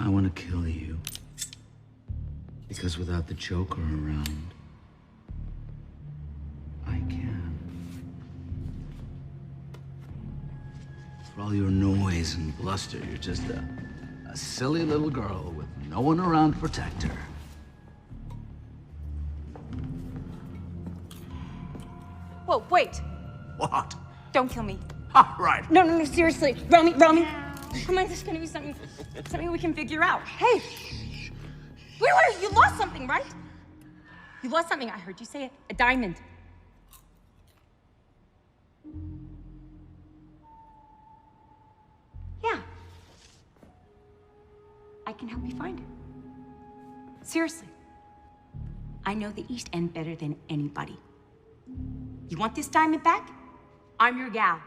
I want to kill you. Because without the Joker around, I can. For all your noise and bluster, you're just a silly little girl with no one around to protect her. Whoa, wait. What? Don't kill me. Ah, right. No, seriously. Romy. Come on, there's gonna be something we can figure out. Hey. Wait, you lost something, right? You lost something, I heard you say it. A diamond. Yeah. I can help you find it. Seriously. I know the East End better than anybody. You want this diamond back? I'm your gal.